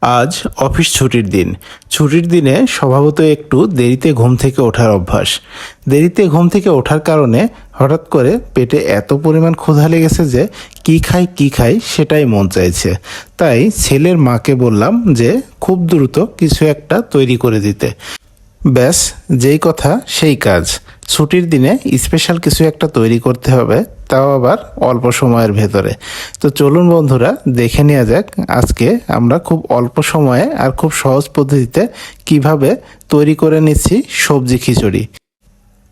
আজ অফিস ছুটির দিন। ছুটির দিনে স্বভাবত একটু দেরিতে ঘুম থেকে ওঠার অভ্যাস। দেরিতে ঘুম থেকে ওঠার কারণে হঠাৎ করে পেটে এত পরিমাণ ক্ষুধা লেগেছে যে কি খাই সেটাই মন চাইছে। তাই ছেলের মাকে বললাম যে খুব দ্রুত কিছু একটা তৈরি করে দিতে। ব্যাস, যেই কথা সেই কাজ। ছুটির দিনে স্পেশাল কিছু একটা তৈরি করতে হবে, তাও আবার অল্প সময়ের ভেতরে। তো চলুন বন্ধুরা, দেখে নেওয়া যাক আজকে আমরা খুব অল্প সময়ে আর খুব সহজ পদ্ধতিতে কিভাবে তৈরি করে নিচ্ছি সবজি খিচুড়ি।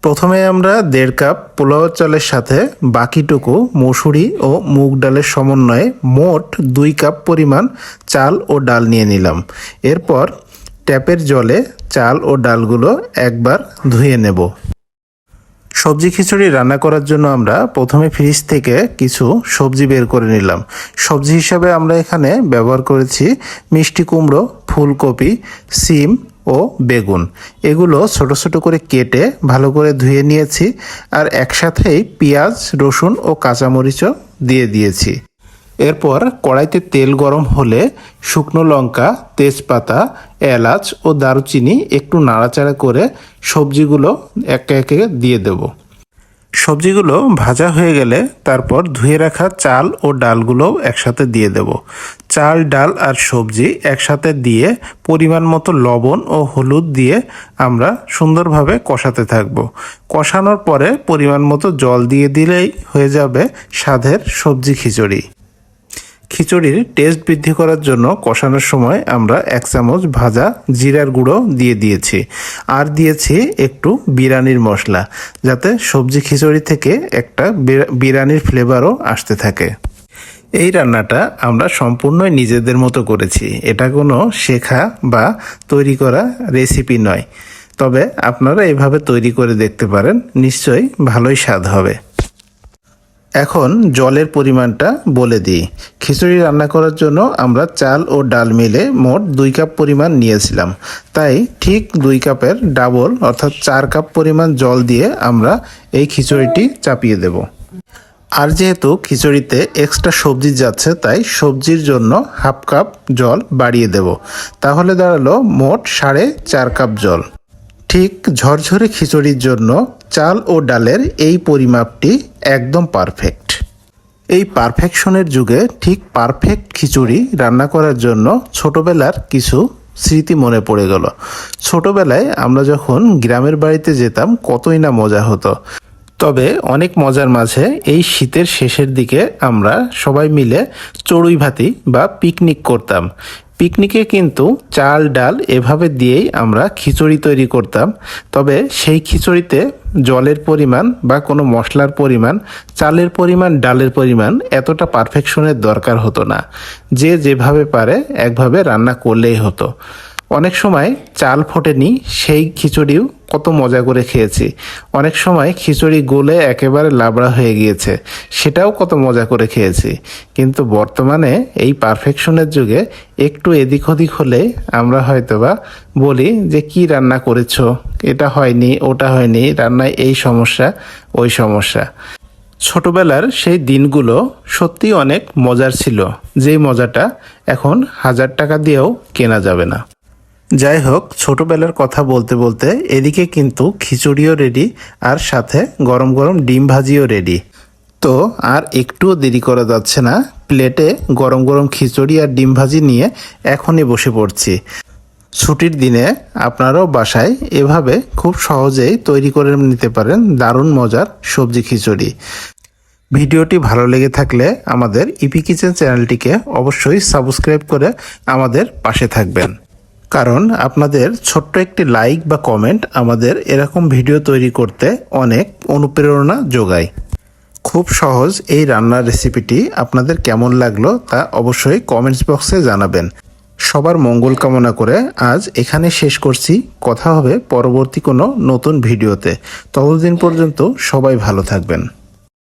প্রথমে আমরা 1.5 কাপ পোলাও চালের সাথে বাকিটুকু মসুরি ও মুগ ডালের সমন্বয়ে মোট 2 কাপ পরিমাণ চাল ও ডাল নিয়ে নিলাম। এরপর ট্যাপের জলে চাল ও ডালগুলো একবার ধুয়ে নেব। সবজি খিচুড়ি রান্না করার জন্য আমরা প্রথমে ফ্রিজ থেকে কিছু সবজি বের করে নিলাম। সবজি হিসাবে আমরা এখানে ব্যবহার করেছি মিষ্টি কুমড়ো, ফুলকপি, সিম ও বেগুন। এগুলো ছোট ছোট করে কেটে ভালো করে ধুয়ে নিয়েছি, আর একসাথেই পেঁয়াজ, রসুন ও কাঁচামরিচও দিয়ে দিয়েছি। এরপর কড়াইতে তেল গরম হলে শুকনো লঙ্কা, তেজপাতা, এলাচ ও দারুচিনি একটু নাড়াচাড়া করে সবজিগুলো একে একে দিয়ে দেব। সবজিগুলো ভাজা হয়ে গেলে তারপর ধুয়ে রাখা চাল ও ডালগুলো একসাথে দিয়ে দেব। চাল, ডাল আর সবজি একসাথে দিয়ে পরিমাণ মতো লবণ ও হলুদ দিয়ে আমরা সুন্দরভাবে কষাতে থাকব। কষানোর পরে পরিমাণ মতো জল দিয়ে দিলেই হয়ে যাবে স্বাদের সবজি খিচুড়ি। খিচুড়ির টেস্ট বৃদ্ধি করার জন্য কষানোর সময় আমরা 1 চামচ ভাজা জিরার গুঁড়ো দিয়ে দিয়েছি, আর দিয়েছি একটু বিরিয়ানির মশলা, যাতে সবজি খিচুড়ি থেকে একটা বিরিয়ানির ফ্লেভারও আসতে থাকে। এই রান্নাটা আমরা সম্পূর্ণই নিজেদের মতো করেছি। এটা কোনো শেখা বা তৈরি করা রেসিপি নয়, তবে আপনারা এভাবে তৈরি করে দেখতে পারেন, নিশ্চয়ই ভালোই স্বাদ হবে। এখন জলের পরিমাণটা বলে দিই। খিচুড়ি রান্না করার জন্য আমরা চাল ও ডাল মিলে মোট 2 কাপ পরিমাণ নিয়েছিলাম, তাই ঠিক 2 কাপের ডাবল অর্থাৎ 4 কাপ পরিমাণ জল দিয়ে আমরা এই খিচুড়িটি চাপিয়ে দেব। আর যেহেতু খিচুড়িতে এক্সট্রা সবজি যাচ্ছে, তাই সবজির জন্য 1/2 কাপ জল বাড়িয়ে দেব। তাহলে দাঁড়ালো মোট 4.5 কাপ জল। ঠিক ঝরঝরে খিচুড়ির জন্য চাল ও ডালের এই পরিমাপটি একদম পারফেক্ট। এই পারফেকশনের যুগে ঠিক পারফেক্ট খিচুড়ি রান্না করার জন্য ছোটবেলার কিছু স্মৃতি মনে পড়ে গেল। ছোটবেলায় আমরা যখন গ্রামের বাড়িতে যেতাম, কতই না মজা হতো। তবে অনেক মজার মাঝে এই শীতের শেষের দিকে আমরা সবাই মিলে চড়ুই ভাতি বা পিকনিক করতাম। পিকনিকে কিন্তু চাল, ডাল এভাবে দিয়েই আমরা খিচুড়ি তৈরি করতাম। তবে সেই খিচুড়িতে জলের পরিমাণ বা কোনো মশলার পরিমাণ, চালের পরিমাণ, ডালের পরিমাণ এতটা পারফেকশনের দরকার হতো না। যে যেভাবে পারে একভাবে রান্না করলেই হতো। অনেক সময় চাল ফোটেনি, সেই খিচুড়িও কত মজা করে খেয়েছি। অনেক সময় খিচুড়ি গলে একেবারে লাবড়া হয়ে গিয়েছে, সেটাও কত মজা করে খেয়েছি। কিন্তু বর্তমানে এই পারফেকশনের যুগে একটু এদিক ওদিক হলে আমরা হয়তোবা বলি যে কি রান্না করেছো, এটা হয়নি, ওটা হয়নি, রান্নায় এই সমস্যা, ওই সমস্যা। ছোটবেলার সেই দিনগুলো সত্যি অনেক মজার ছিল, যেই মজাটা এখন 1000 টাকা দিয়েও কেনা যাবে না। যাই হোক, ছোটবেলার কথা বলতে বলতে এদিকে কিন্তু খিচুড়িও রেডি, আর সাথে গরম গরম ডিম ভাজিও রেডি। তো আর একটুও দেরি করা যাচ্ছে না, প্লেটে গরম গরম খিচুড়ি আর ডিম ভাজি নিয়ে এখনই বসে পড়ছি। ছুটির দিনে আপনারাও বাসায় এভাবে খুব সহজেই তৈরি করে নিতে পারেন দারুণ মজার সবজি খিচুড়ি। ভিডিওটি ভালো লেগে থাকলে আমাদের ইপি কিচেন চ্যানেলটিকে অবশ্যই সাবস্ক্রাইব করে আমাদের পাশে থাকবেন, কারণ আপনাদের ছোট্ট একটি লাইক বা কমেন্ট আমাদের এরকম ভিডিও তৈরি করতে অনেক অনুপ্রেরণা যোগায়। খুব সহজ এই রান্নার রেসিপিটি আপনাদের কেমন লাগলো তা অবশ্যই কমেন্টস বক্সে জানাবেন। সবার মঙ্গল কামনা করে আজ এখানে শেষ করছি। কথা হবে পরবর্তী কোনো নতুন ভিডিওতে। ততদিন পর্যন্ত সবাই ভালো থাকবেন।